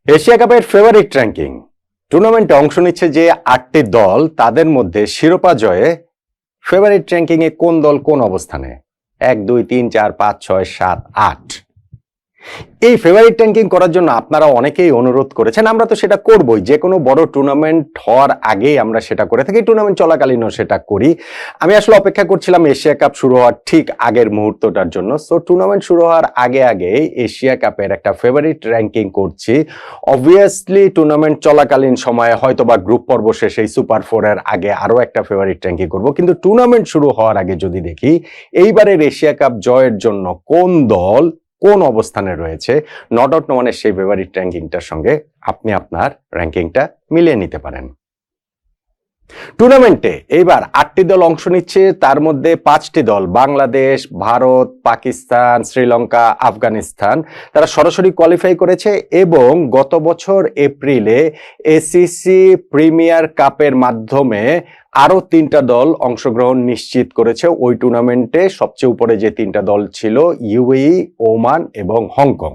Asia কাপের favourite ranking টুর্নামেন্টে অংশ নিচ্ছে যে 8টি দল, তাদের মধ্যে শিরোপা জয়ে ফেভারিট র্যাঙ্কিং এ কোন দল কোন অবস্থানে? 1, 2, 3, 4, 5, 6, 7, 8। এই ফেভারিট র্যাঙ্কিং করার জন্য আপনারা অনেকেই অনুরোধ করেছেন। আমরা তো সেটা করবই, যে কোনো বড় টুর্নামেন্ট হওয়ার আগেই আমরা সেটা করে থাকি, টুর্নামেন্ট চলাকালীনও সেটা করি। আমি আসলে অপেক্ষা করছিলাম এশিয়া কাপ শুরু হওয়ার ঠিক আগের মুহূর্তটার জন্য। সো টুর্নামেন্ট শুরু হওয়ার আগে আগে এশিয়া কাপের একটা ফেভারিট র্যাঙ্কিং করছি। অবভিয়াসলি টুর্নামেন্ট চলাকালীন সময়ে হয়তো বা গ্রুপ পর্ব শেষে সুপার 4 এর আগে আরো একটা ফেভারিট র্যাঙ্কিং করব, কিন্তু টুর্নামেন্ট শুরু হওয়ার আগে যদি দেখি এইবারের এশিয়া কাপ জয়ের জন্য কোন দল কোন অবস্থানে রয়েছে, নট আউট নোয়ানের সেই ফেভারিট র্যাঙ্কিংটার সঙ্গে আপনি আপনার র্যাঙ্কিংটা মিলিয়ে নিতে পারেন। টুর্নামেন্টে এইবার 8টি দল অংশ নিচ্ছে, তার মধ্যে 5টি দল বাংলাদেশ, ভারত, পাকিস্তান, শ্রীলঙ্কা, আফগানিস্তান, তারা সরাসরি কোয়ালিফাই করেছে এবং গত বছর এপ্রিলে এসিসি প্রিমিয়ার কাপের মাধ্যমে আরো 3টা দল অংশগ্রহণ নিশ্চিত করেছে। ওই টুর্নামেন্টে সবচেয়ে উপরে যে 3টা দল ছিল ইউএই, ওমান এবং হংকং।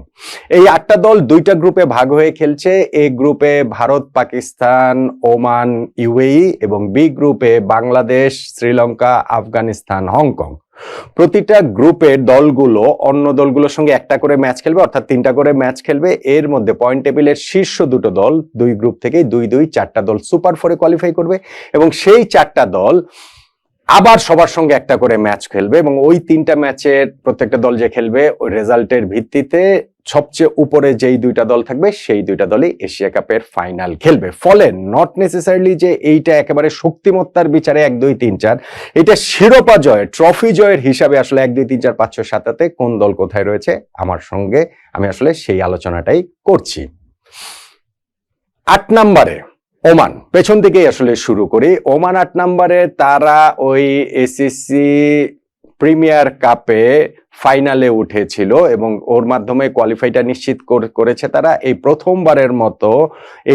এই 8টা দল 2টা গ্রুপে ভাগ হয়ে খেলছে। এ গ্রুপে ভারত, পাকিস্তান, ওমান, ইউএই এবং বি গ্রুপে বাংলাদেশ, শ্রীলঙ্কা, আফগানিস্তান, হংকং। প্রতিটা গ্রুপের দলগুলো অন্য দলগুলোর সঙ্গে একটা করে ম্যাচ খেলবে, অর্থাৎ 3টা করে ম্যাচ খেলবে। এর মধ্যে পয়েন্ট টেবিলের শীর্ষ দুটো দল 2 গ্রুপ থেকে 2-2 4টা দল সুপার 4-এ কোয়ালিফাই করবে এবং সেই 4টা দল আবার সবার সঙ্গে একটা করে ম্যাচ খেলবে এবং ওই 3টা ম্যাচের প্রত্যেকটা দল যে খেলবে ওই রেজাল্টের ভিত্তিতে সবচেয়ে উপরে যেই 2টা দল থাকবে সেই 2টা দলই এশিয়া কাপের ফাইনাল খেলবে। ফলে নট নেসেসারিলি যে এইটা একেবারে শক্তিমত্তার বিচারে 1, 2, 3, 4, এটা শিরোপা জয়, ট্রফি জয়ের হিসাবে আসলে 1, 2, 3, 4, 5, 6, 7 কোন দল কোথায় রয়েছে আমার সঙ্গে আমি আসলে সেই আলোচনাটাই করছি। 8 নম্বরে ওমান, পেছন থেকেই আসলে শুরু করি। ওমান 8 নম্বরে, তারা ওই এসিসি প্রিমিয়ার কাপে ফাইনালে উঠেছিল এবং ওর মাধ্যমে কোয়ালিফাইটা নিশ্চিত করেছে তারা। এই প্রথমবারের মতো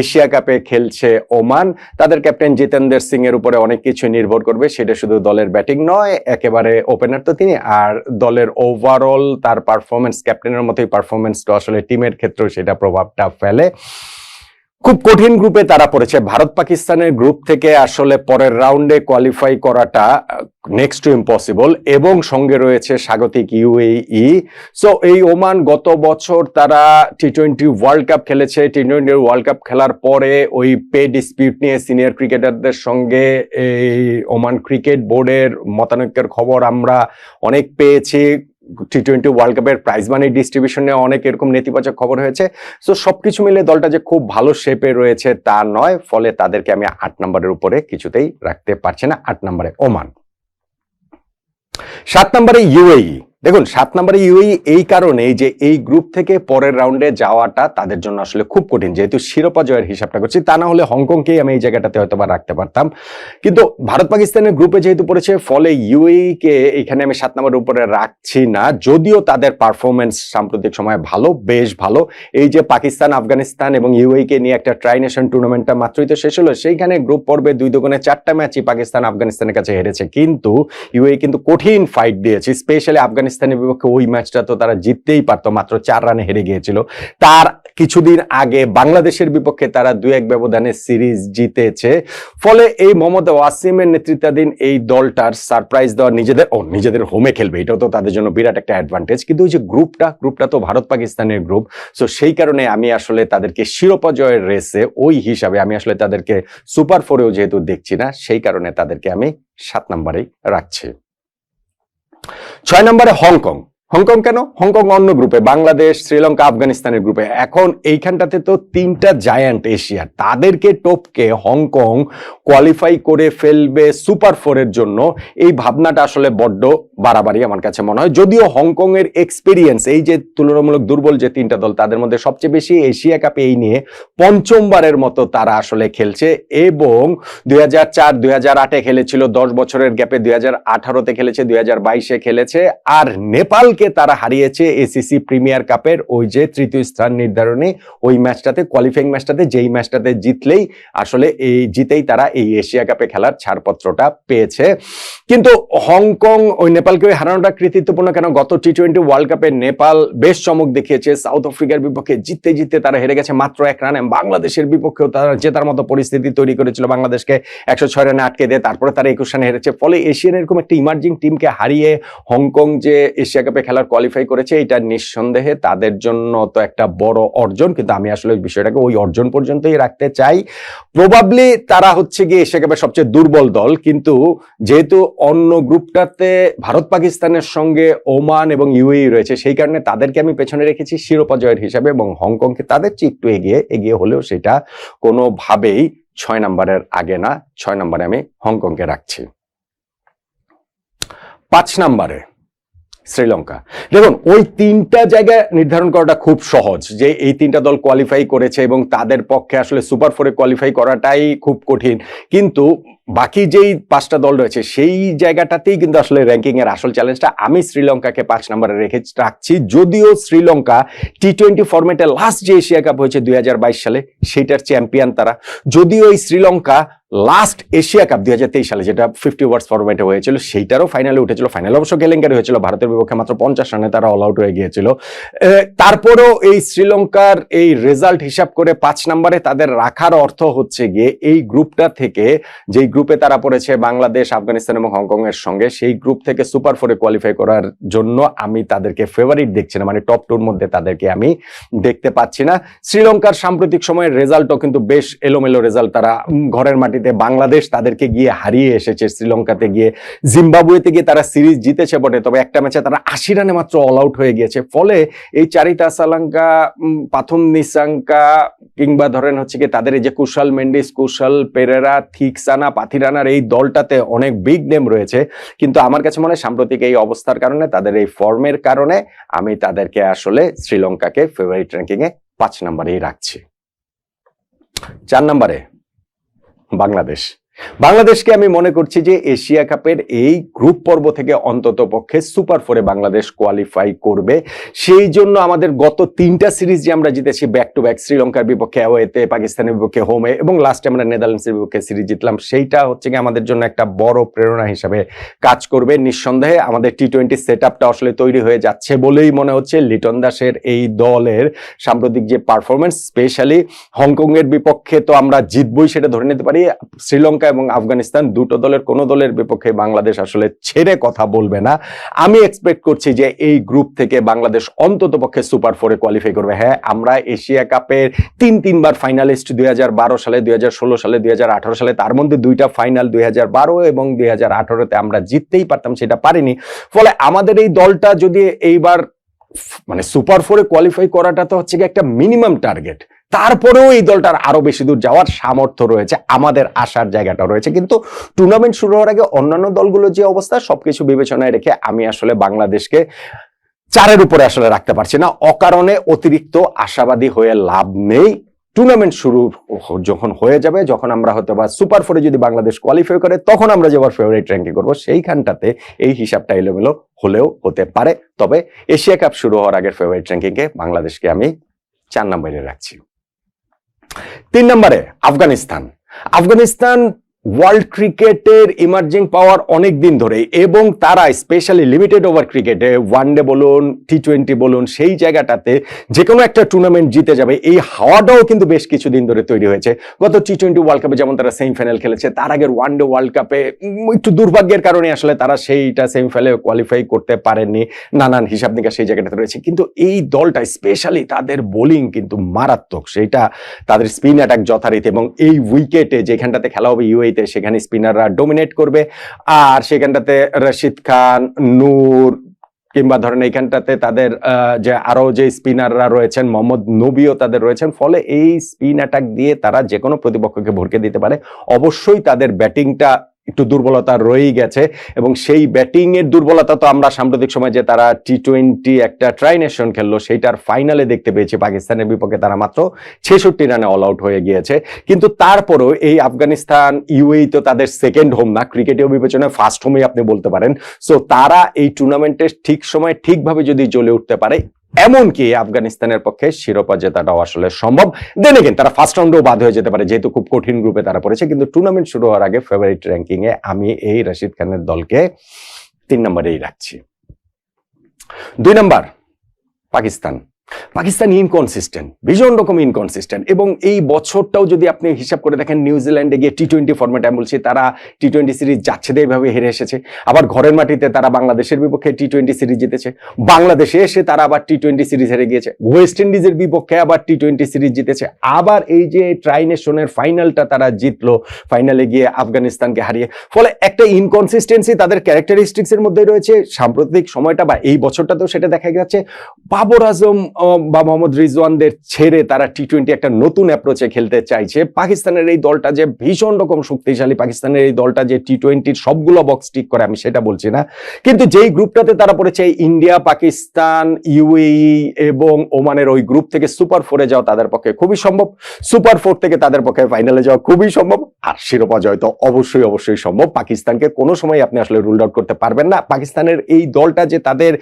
এশিয়া কাপে খেলছে ওমান। তাদের ক্যাপ্টেন জিতেন্দ্র সিং এর উপরে অনেক কিছু নির্ভর করবে, সেটা শুধু দলের ব্যাটিং নয়, একেবারে ওপেনার তো তিনি, আর দলের ওভারঅল তার পারফরমেন্স, ক্যাপ্টেনের মতোই পারফরমেন্সটা আসলে টিমের ক্ষেত্রেও সেটা প্রভাবটা ফেলে। খুব কঠিন গ্রুপে তারা পড়েছে। ভারত পাকিস্তানের গ্রুপ থেকে আসলে পরের রাউন্ডে কোয়ালিফাই করাটা নেক্সট টু ইম্পসিবল এবং সঙ্গে রয়েছে স্বাগতিক ইউএই। সো এই ওমান গত বছর তারা টি-20 ওয়ার্ল্ড কাপ খেলেছে। টি-20 ওয়ার্ল্ড কাপ খেলার পরে ওই পে ডিসপিউট নিয়ে সিনিয়র ক্রিকেটারদের সঙ্গে এই ওমান ক্রিকেট বোর্ডের মতানৈক্যের খবর আমরা অনেক পেয়েছি। টি-20 ওয়ার্ল্ড কাপের প্রাইজ মানি ডিস্ট্রিবিউশনে অনেক এরকম নেতিবাচক খবর হয়েছে। সো সবকিছু মিলে দলটা যে খুব ভালো শেপে রয়েছে তা নয়, ফলে তাদেরকে আমি 8 নম্বরের উপরে কিছুতেই রাখতে পারছি না। 8 নম্বরে ওমান। 7 নম্বরে ইউএই। দেখুন 7 নম্বরে ইউএই এই কারণেই যে এই গ্রুপ থেকে পরের রাউন্ডে যাওয়াটা তাদের জন্য আসলে খুব কঠিন, যেহেতু শিরোপা জয়ের হিসাবটা করছি। তা না হলে হংকংকেই আমি এই জায়গাটাতে হয়তো বা রাখতে পারতাম, কিন্তু ভারত পাকিস্তানের গ্রুপে যেহেতু পড়েছে ফলে ইউএই কে এখানে আমি 7 নম্বরের উপরে রাখছি না। যদিও তাদের পারফরমেন্স সাম্প্রতিক সময়ে ভালো, বেশ ভালো। এই যে পাকিস্তান, আফগানিস্তান এবং ইউএই কে নিয়ে একটা ট্রাই নেশন টুর্নামেন্টটা মাত্রই তো শেষ হলো, সেইখানে গ্রুপ পর্বে 2-2 4টা ম্যাচই পাকিস্তান আফগানিস্তানের কাছে হেরেছে, কিন্তু ইউএই কিন্তু কঠিন ফাইট দিয়েছে। স্পেশালি আফগানিস্তানের বিপক্ষে ওই ম্যাচটা তো তারা জিততেই পারতো, মাত্র 4 রানে হেরে গিয়েছিল। তার কিছুদিন আগে বাংলাদেশের বিপক্ষে তারা 2-1 ব্যবধানে সিরিজ জিতেছে। ফলে এই মোহাম্মদ ওয়াসিমের নেতৃত্বাধীন এই দলটার সারপ্রাইজ দেওয়া, নিজেদের হোমে খেলবে, এটাও তো তাদের জন্য বিরাট একটা অ্যাডভান্টেজ। কিন্তু ওই যে গ্রুপটা তো ভারত পাকিস্তানের গ্রুপ। সো সেই কারণে আমি আসলে তাদেরকে শিরোপা জয়ের রেসে ওই হিসাবে আমি আসলে তাদেরকে সুপার 4-এও যেহেতু দেখছি না, সেই কারণে তাদেরকে আমি 7 নম্বরেই রাখছি। 6 নম্বরে হংকং। হংকং কেন? হংকং অন্য গ্রুপে, বাংলাদেশ, শ্রীলঙ্কা, আফগানিস্তানের গ্রুপে। এখন এইখানটাতে তো 3টা জায়ান্ট এশিয়ার, তাদেরকে টপকে হংকং কোয়ালিফাই করে ফেলবে সুপার 4-এর জন্য, এই ভাবনাটা আসলে বড্ড বাড়াবাড়ি আমার কাছে মনে হয়। যদিও হংকং এর এক্সপিরিয়েন্স, এই যে তুলনামূলক দুর্বল যে 3টা দল তাদের মধ্যে সবচেয়ে বেশি এশিয়া কাপে এই নিয়ে 5মবারের মতো তারা আসলে খেলছে এবং 2004, 2008-এ খেলেছিল, 10 বছরের গ্যাপে 2018-তে খেলেছে, 2022-এ খেলেছে, আর নেপালকে তারা হারিয়েছে এসিসি প্রিমিয়ার কাপের ওই যে 3য় স্থান নির্ধারণী ওই ম্যাচটাতে, কোয়ালিফাইং ম্যাচটাতে, যেই ম্যাচটাতে জিতলেই আসলে জিতেই তারা এই এশিয়া কাপে খেলার ছাড়পত্রটা পেয়েছে। কিন্তু হংকং ওই নেপালকে হারানোটা কৃতিত্বপূর্ণ কেন? গত টি-20 ওয়ার্ল্ড কাপে নেপাল বেশ চমক দেখিয়েছে। সাউথ আফ্রিকার বিপক্ষে জিততে জিততে তারা হেরে গেছে মাত্র 1 রানে। বাংলাদেশের বিপক্ষেও তারা জেতার মতো পরিস্থিতি তৈরি করেছিল, বাংলাদেশকে 106 রানে আটকে দিয়ে তারপরে তারা 21 রানে হেরেছে। ফলে এশিয়ান এরকম একটা ইমার্জিং টিমকে হারিয়ে হংকং যে এশিয়া কাপে খেলার কোয়ালিফাই করেছে, এটা নিঃসন্দেহে তাদের জন্য তো একটা বড় অর্জন। কিন্তু আমি আসলে বিষয়টাকে ওই অর্জন পর্যন্তই রাখতে চাই। প্রবাবলি তারা হচ্ছে গিয়ে এশিয়া কাপের সবচেয়ে দুর্বল দল, কিন্তু যেহেতু অন্য গ্রুপটাতে ভারত পাকিস্তানের সঙ্গে ওমান এবং ইউএই রয়েছে, সেই কারণে তাদেরকে আমি পেছনে রেখেছি শিরোপা জয়ের হিসাবে, এবং হংকংকে তাদের চেয়ে একটু এগিয়ে হলেও সেটা কোনোভাবেই 6 নম্বরের আগে না। 6 নম্বরে আমি হংকংকে রাখছি। 5 নম্বরে শ্রীলঙ্কা। দেখুন, ওই 3টা জায়গা নির্ধারণ করাটা খুব সহজ, যে এই 3টা দল কোয়ালিফাই করেছে এবং তাদের পক্ষে আসলে সুপার 4-এ কোয়ালিফাই করাটাই খুব কঠিন। কিন্তু বাকি যেই 5টা দল রয়েছে সেই জায়গাটাতেই কিন্তু আসলে র্যাঙ্কিং এর আসল চ্যালেঞ্জটা। আমি শ্রীলঙ্কাকে 5 নম্বরে রাখছি। যদিও শ্রীলঙ্কা টি-20 ফরম্যাটে লাস্ট যে এশিয়া কাপ হয়েছে 2022 সালে, সেটার চ্যাম্পিয়ন তারা। যদিও এই শ্রীলঙ্কা লাস্ট এশিয়া কাপ 2023 সালে, যেটা 50 ওভার্স ফরম্যাটে হয়েছিল, সেইটারও ফাইনালে উঠেছিল। ফাইনালে অবশ্য কেলেঙ্কারি হয়েছিল, ভারতের বিপক্ষে মাত্র 50 রানে তারা অল আউট হয়ে গিয়েছিল। তারপরেও এই শ্রীলঙ্কার এই রেজাল্ট হিসাব করে 5 নম্বরে তাদের রাখার অর্থ হচ্ছে গিয়ে এই গ্রুপটা থেকে, যেই গ্রুপে তারা পড়েছে বাংলাদেশ, আফগানিস্তান এবং হংকং এর সঙ্গে, সেই গ্রুপ থেকে সুপার 4-এ কোয়ালিফাই করার জন্য আমি তাদেরকে ফেভারিট দেখছি না, মানে টপ 2-র মধ্যে তাদেরকে আমি দেখতে পাচ্ছি না। শ্রীলঙ্কার সাম্প্রতিক সময়ের রেজাল্টও কিন্তু বেশ এলোমেলো রেজাল্ট। তারা ঘরের মাটিতে বাংলাদেশ তাদেরকে গিয়ে হারিয়ে এসেছে, শ্রীলঙ্কাতে গিয়ে, জিম্বাবুয়েতে গিয়ে তারা সিরিজ জিতেছে বটে, তবে একটা ম্যাচে তারা 80 রানে মাত্র অল আউট হয়ে গিয়েছে। ফলে এই চারিতা সালাঙ্কা, পাথুম নিসাঙ্কা, কিংবা ধরেন হচ্ছে কি তাদের এই যে কুশল মেন্ডিস, কুশল পেরেরা, থিকসানা, পাথিরানার এই দলটাতে অনেক বিগ নেম রয়েছে। কিন্তু আমার কাছে মনে হয় সাম্প্রতিক এই অবস্থার কারণে, তাদের এই ফর্মের কারণে আমি তাদেরকে আসলে শ্রীলঙ্কাকে ফেভারিট র্যাঙ্কিং এ 5 নম্বরেই রাখছি। 4 নম্বরে বাংলাদেশ। বাংলাদেশকে আমি মনে করছি যে এশিয়া কাপের এই গ্রুপ পর্ব থেকে অন্তত পক্ষে সুপার 4-এ বাংলাদেশ কোয়ালিফাই করবে। সেই জন্য আমাদের গত 3টা সিরিজ যে আমরা জিতেছি ব্যাক টু ব্যাক, শ্রীলঙ্কার বিপক্ষে অ্যাওয়েতে, পাকিস্তানের বিপক্ষে হোমে, এবং লাস্টে আমরা নেদারল্যান্ডসের বিপক্ষে সিরিজ জিতলাম, সেইটা হচ্ছে কি আমাদের জন্য একটা বড় প্রেরণা হিসাবে কাজ করবে। নিঃসন্দেহে আমাদের টি-20 সেটআপটা আসলে তৈরি হয়ে যাচ্ছে বলেই মনে হচ্ছে। লিটন দাসের এই দলের সাম্প্রতিক যে পারফরমেন্স, স্পেশালি হংকং এর বিপক্ষে তো আমরা জিতবই সেটা ধরে নিতে পারি। শ্রীলঙ্কা এবং আফগানিস্তান দুটো দলের কোন দলের বিপক্ষে বাংলাদেশ আসলে ছেড়ে কথা বলবে না। আমি এক্সপেক্ট করছি যে এই গ্রুপ থেকে বাংলাদেশ অন্তত পক্ষে সুপার 4-এ কোয়ালিফাই করবে। হ্যাঁ, আমরা এশিয়া কাপের 3বার ফাইনালিস্ট, 2012 সালে, 2016 সালে, 2018 সালে, তার মধ্যে 2টা ফাইনাল 2012 এবং 2018-তে আমরা জিততেই পারতাম, সেটা পারিনি। ফলে আমাদের এই দলটা যদি এইবার মানে সুপার 4-এ কোয়ালিফাই করাটা তো হচ্ছে একটা মিনিমাম টার্গেট, তারপরেও এই দলটার আরো বেশি দূর যাওয়ার সামর্থ্য রয়েছে, আমাদের আসার জায়গাটা রয়েছে। কিন্তু টুর্নামেন্ট শুরু হওয়ার আগে অন্যান্য দলগুলো যে অবস্থা, সবকিছু বিবেচনায় রেখে আমি আসলে বাংলাদেশকে 4-এর উপরে আসলে রাখতে পারছি না। অকারণে অতিরিক্ত আশাবাদী হয়ে লাভ নেই। টুর্নামেন্ট শুরু যখন হয়ে যাবে, যখন আমরা হয়তো বা সুপার 4-এ যদি বাংলাদেশ কোয়ালিফাই করে, তখন আমরা যে আবার ফেভারিট র্যাঙ্কিং করবো, সেইখানটাতে এই হিসাবটা এলোমেলো হলেও হতে পারে। তবে এশিয়া কাপ শুরু হওয়ার আগের ফেভারিট র্যাঙ্কিংয়ে বাংলাদেশকে আমি 4 নম্বরে রাখছি। 3 নম্বরে আফগানিস্তান। আফগানিস্তান ওয়ার্ল্ড ক্রিকেটের ইমার্জিং পাওয়ার অনেক দিন ধরে, এবং তারা স্পেশালি লিমিটেড ওভার ক্রিকেটে, ওয়ানডে বলুন, টি-20 বলুন, সেই জায়গাটাতে যে কোনো একটা টুর্নামেন্ট জিতে যাবে, এই হাওয়াটাও কিন্তু বেশ কিছুদিন ধরে তৈরি হয়েছে। গত টি-20 ওয়ার্ল্ড কাপে যেমন তারা সেমিফাইনাল খেলেছে, তার আগের ওয়ানডে ওয়ার্ল্ড কাপে একটু দুর্ভাগ্যের কারণে আসলে তারা সেইটা সেমিফাইনালে কোয়ালিফাই করতে পারেননি, নানান হিসাব নিকাশ সেই জায়গাটাতে রয়েছে। কিন্তু এই দলটা স্পেশালি তাদের বোলিং কিন্তু মারাত্মক, সেইটা তাদের স্পিন অ্যাটাক যথারীতি, এবং এই উইকেটে যেখানটাতে খেলা হবে ইউএই, সেখানে স্পিনাররা ডমিনেট করবে। আর সেখানটাতে রশিদ খান, নূর, কিংবা ধরেন এইখানটাতে তাদের যে আরো যে স্পিনাররা রয়েছেন, মোহাম্মদ নবীও তাদের রয়েছেন। ফলে এই স্পিন অ্যাটাক দিয়ে তারা যে কোনো প্রতিপক্ষকে ভরকে দিতে পারে। অবশ্যই তাদের ব্যাটিংটা একটু দুর্বলতা রয়েই গেছে, এবং সেই ব্যাটিং এর দুর্বলতা তো আমরা সাম্প্রতিক সময় যে তারা টি-20 একটা ট্রাই নেশন খেললো, সেইটার ফাইনালে দেখতে পেয়েছি। পাকিস্তানের বিপক্ষে তারা মাত্র 66 রানে অল আউট হয়ে গিয়েছে। কিন্তু তারপরও এই আফগানিস্তান, ইউএই তো তাদের সেকেন্ড হোম না, ক্রিকেটেও বিবেচনায় ফার্স্ট হোমই আপনি বলতে পারেন। সো তারা এই টুর্নামেন্টের ঠিক সময় ঠিকভাবে যদি জ্বলে উঠতে পারে, এমনকি আফগানিস্তানের পক্ষে শিরোপা জেতাটাও আসলে সম্ভব। দেন এগেইন তারা ফার্স্ট রাউন্ডেও বাদ হয়ে যেতে পারে, যেহেতু খুব কঠিন গ্রুপে তারা পড়েছে। কিন্তু টুর্নামেন্ট শুরু হওয়ার আগে ফেভারিট র্যাঙ্কিং এ আমি এই রশিদ খানের দলকে 3 নম্বরেই রাখছি। 2 নম্বর পাকিস্তান। পাকিস্তান ইনকনসিস্টেন্ট, ভীষণ রকম ইনকনসিস্টেন্ট, এবং এই বছরটাও যদি আপনি হিসাব করে দেখেন, নিউজিল্যান্ডে গিয়ে টি-20 ফরম্যাটে, আমি বলছি তারা টি-20 সিরিজ যাচ্ছে এইভাবে হেরে এসেছে, আবার ঘরের মাটিতে তারা বাংলাদেশের বিপক্ষে টি-20 সিরিজ জিতেছে, বাংলাদেশে এসে তারা আবার টি-20 সিরিজ হেরে গিয়েছে, ওয়েস্ট ইন্ডিজের বিপক্ষে আবার টি-20 সিরিজ জিতেছে, আবার এই যে ট্রাই নেশনের ফাইনালটা তারা জিতলো, ফাইনালে গিয়ে আফগানিস্তানকে হারিয়ে। ফলে একটা ইনকনসিস্টেন্সি তাদের ক্যারেক্টারিস্টিক্স এর মধ্যে রয়েছে। সাম্প্রতিক সময়টা বা এই বছরটাতেও সেটা দেখা যাচ্ছে। বাবর আজম বা মোহাম্মদ রিজওয়ানদের ছেড়ে তারা টি-20 একটা নতুন অ্যাপ্রোচে খেলতে চাইছে। পাকিস্তানের এই দলটা যে ভীষণ রকম শক্তিশালী, পাকিস্তানের এই দলটা যে টি-20 সবগুলো বক্স টিক করে আমি সেটা বলছি না, কিন্তু যেই গ্রুপটাতে তারা পড়েছে, ইন্ডিয়া, পাকিস্তান, ইউএই এবং ওমানের ওই গ্রুপ থেকে সুপার 4-এ যাওয়া তাদের পক্ষে খুবই সম্ভব, সুপার 4 থেকে তাদের পক্ষে ফাইনালে যাওয়া খুবই সম্ভব, আর শিরোপা জয় তো অবশ্যই অবশ্যই সম্ভব। পাকিস্তানকে কোনো সময় আপনি আসলে রুল আউট করতে পারবেন না। পাকিস্তানের এই দলটা যে তাদের,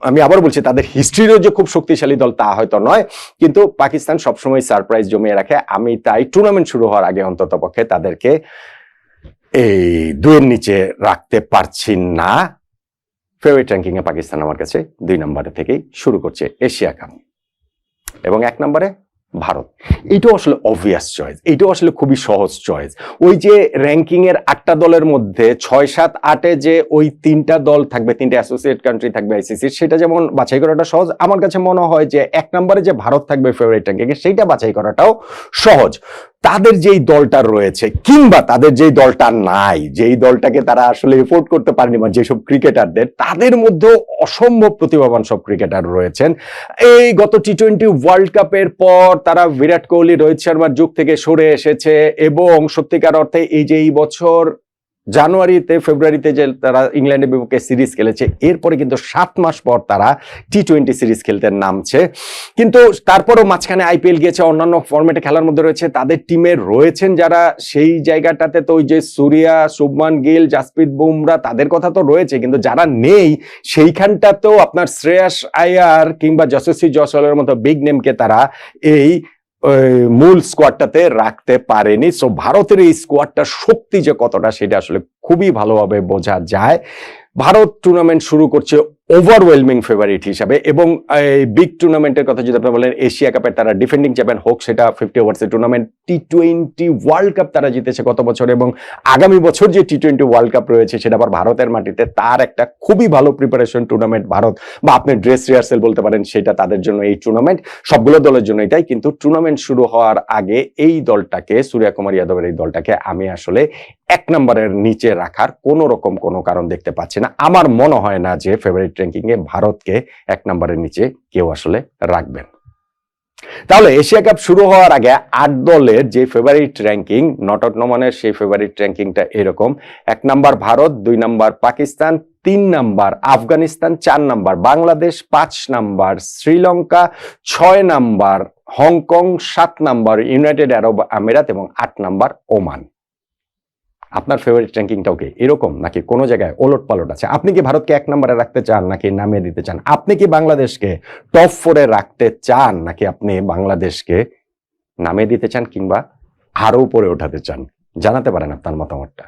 আমি আবার বলছি, তাদের হিস্ট্রিরও যে খুব শক্তিশালী দল তা হয়তো নয়, কিন্তু পাকিস্তান সবসময় সারপ্রাইজ জমিয়ে রাখে। আমি তাই টুর্নামেন্ট শুরু হওয়ার আগে অন্তত পক্ষে তাদেরকে এই 2-এর নিচে রাখতে পারছি না। ফেভারিট র্যাঙ্কিং এ পাকিস্তান আমার কাছে 2 নম্বরে থেকেই শুরু করছে এশিয়া কাপ, এবং 1 নম্বরে ভারত। এটাও আসলে অবভিয়াস চয়েস, এটাও আসলে খুবই সহজ চয়েস। ওই যে র্যাঙ্কিং এর 8টা দলের মধ্যে 6, 7, 8-এ যে ওই 3টা দল থাকবে, 3টে অ্যাসোসিয়েট কান্ট্রি থাকবে আইসিসির, সেটা যেমন বাছাই করাটা সহজ, আমার কাছে মনে হয় যে 1 নম্বরে যে ভারত থাকবে ফেভারিট র্যাঙ্কিং এ, সেইটা বাছাই করাটাও সহজ। তাদের যেই দলটা রয়েছে কিংবা তাদের যেই দলটা নাই, যেই দলটাকে তারা আসলে এফোর্ড করতে পারেনি, মানে যেসব ক্রিকেটারদের, তাদের মধ্যেও অসম্ভব প্রতিভাবান সব ক্রিকেটার রয়েছেন। এই গত টি-20 ওয়ার্ল্ড কাপের পর তারা বিরাট কোহলি, রোহিত শর্মার যুগ থেকে সরে এসেছে, এবং সত্যিকার অর্থে এই যে এই বছর জানুয়ারিতে ফেব্রুয়ারিতে যে তারা ইংল্যান্ডের বিপক্ষে সিরিজ খেলেছে, এরপরে কিন্তু 7 মাস পর তারা টি-20 সিরিজ খেলতে নামছে। কিন্তু তারপরও মাঝখানে আইপিএল গিয়েছে, অন্যান্য ফরম্যাটে খেলার মধ্যে রয়েছে, তাদের টিমে রয়েছেন যারা সেই জায়গাটাতে, তো ওই যে সূর্যা, শুভমান গিল, জাসপ্রীত বুমরা, তাদের কথা তো রয়েছে, কিন্তু যারা নেই সেইখানটাতেও আপনার শ্রেয়াস আয়ার কিংবা যশস্বী জয়সওয়ালের মতো বিগ নেমকে তারা এই মূল স্কোয়াডটাতে রাখতে পারেনি। সো ভারতের এই স্কোয়াডটার শক্তি যে কতটা, সেটা আসলে খুবই ভালোভাবে বোঝা যায়। ভারত টুর্নামেন্ট শুরু করছে ওভারওয়েলমিং ফেভারিট হিসাবে, এবং এই বিগ টুর্নামেন্টের কথা যদি আপনি বলেন, এশিয়া কাপের তারা ডিফেন্ডিং চ্যাম্পিয়ন, হোক সেটা 50 ওভার্সের টুর্নামেন্ট, টি-20 ওয়ার্ল্ড কাপ তারা জিতেছে গত বছর, এবং আগামী বছর যে টি-20 ওয়ার্ল্ড কাপ রয়েছে সেটা আবার ভারতের মাটিতে, তার একটা খুবই ভালো প্রিপারেশন টুর্নামেন্ট ভারত, বা আপনি ড্রেস রিহার্সেল বলতে পারেন, সেটা তাদের জন্য এই টুর্নামেন্ট, সবগুলো দলের জন্য এটাই। কিন্তু টুর্নামেন্ট শুরু হওয়ার আগে এই দলটাকে, সূর্যকুমার যাদবের এই দলটাকে আমি আসলে 1 নম্বরের নিচে রাখার কোনো রকম কোনো কারণ দেখতে পাচ্ছি না। আমার মনে হয় না যে ফেভারিট র্যাঙ্কিং এ ভারতকে 1 নম্বরের নিচে কেউ আসলে রাখবেন। তাহলে এশিয়া কাপ শুরু হওয়ার আগে 8 দলের যে ফেভারিট র্যাঙ্কিং, নট আউট নমানের সেই ফেভারিট র্যাঙ্কিংটা এরকম: 1 নম্বর ভারত, 2 নম্বর পাকিস্তান, 3 নম্বর আফগানিস্তান, 4 নম্বর বাংলাদেশ, 5 নম্বর শ্রীলঙ্কা, 6 নম্বর হংকং, 7 নম্বর ইউনাইটেড আরব আমিরাত এবং 8 নম্বর ওমান। আপনার ফেভারিট র্যাঙ্কিংটাও কি এরকম, নাকি কোনো জায়গায় ওলট পালট আছে? আপনি কি ভারতকে 1 নম্বরে রাখতে চান নাকি নামিয়ে দিতে চান? আপনি কি বাংলাদেশকে টপ 4-এ রাখতে চান নাকি আপনি বাংলাদেশকে নামিয়ে দিতে চান কিংবা আরো উপরে ওঠাতে চান? জানাতে পারেন আপনার মতামতটা।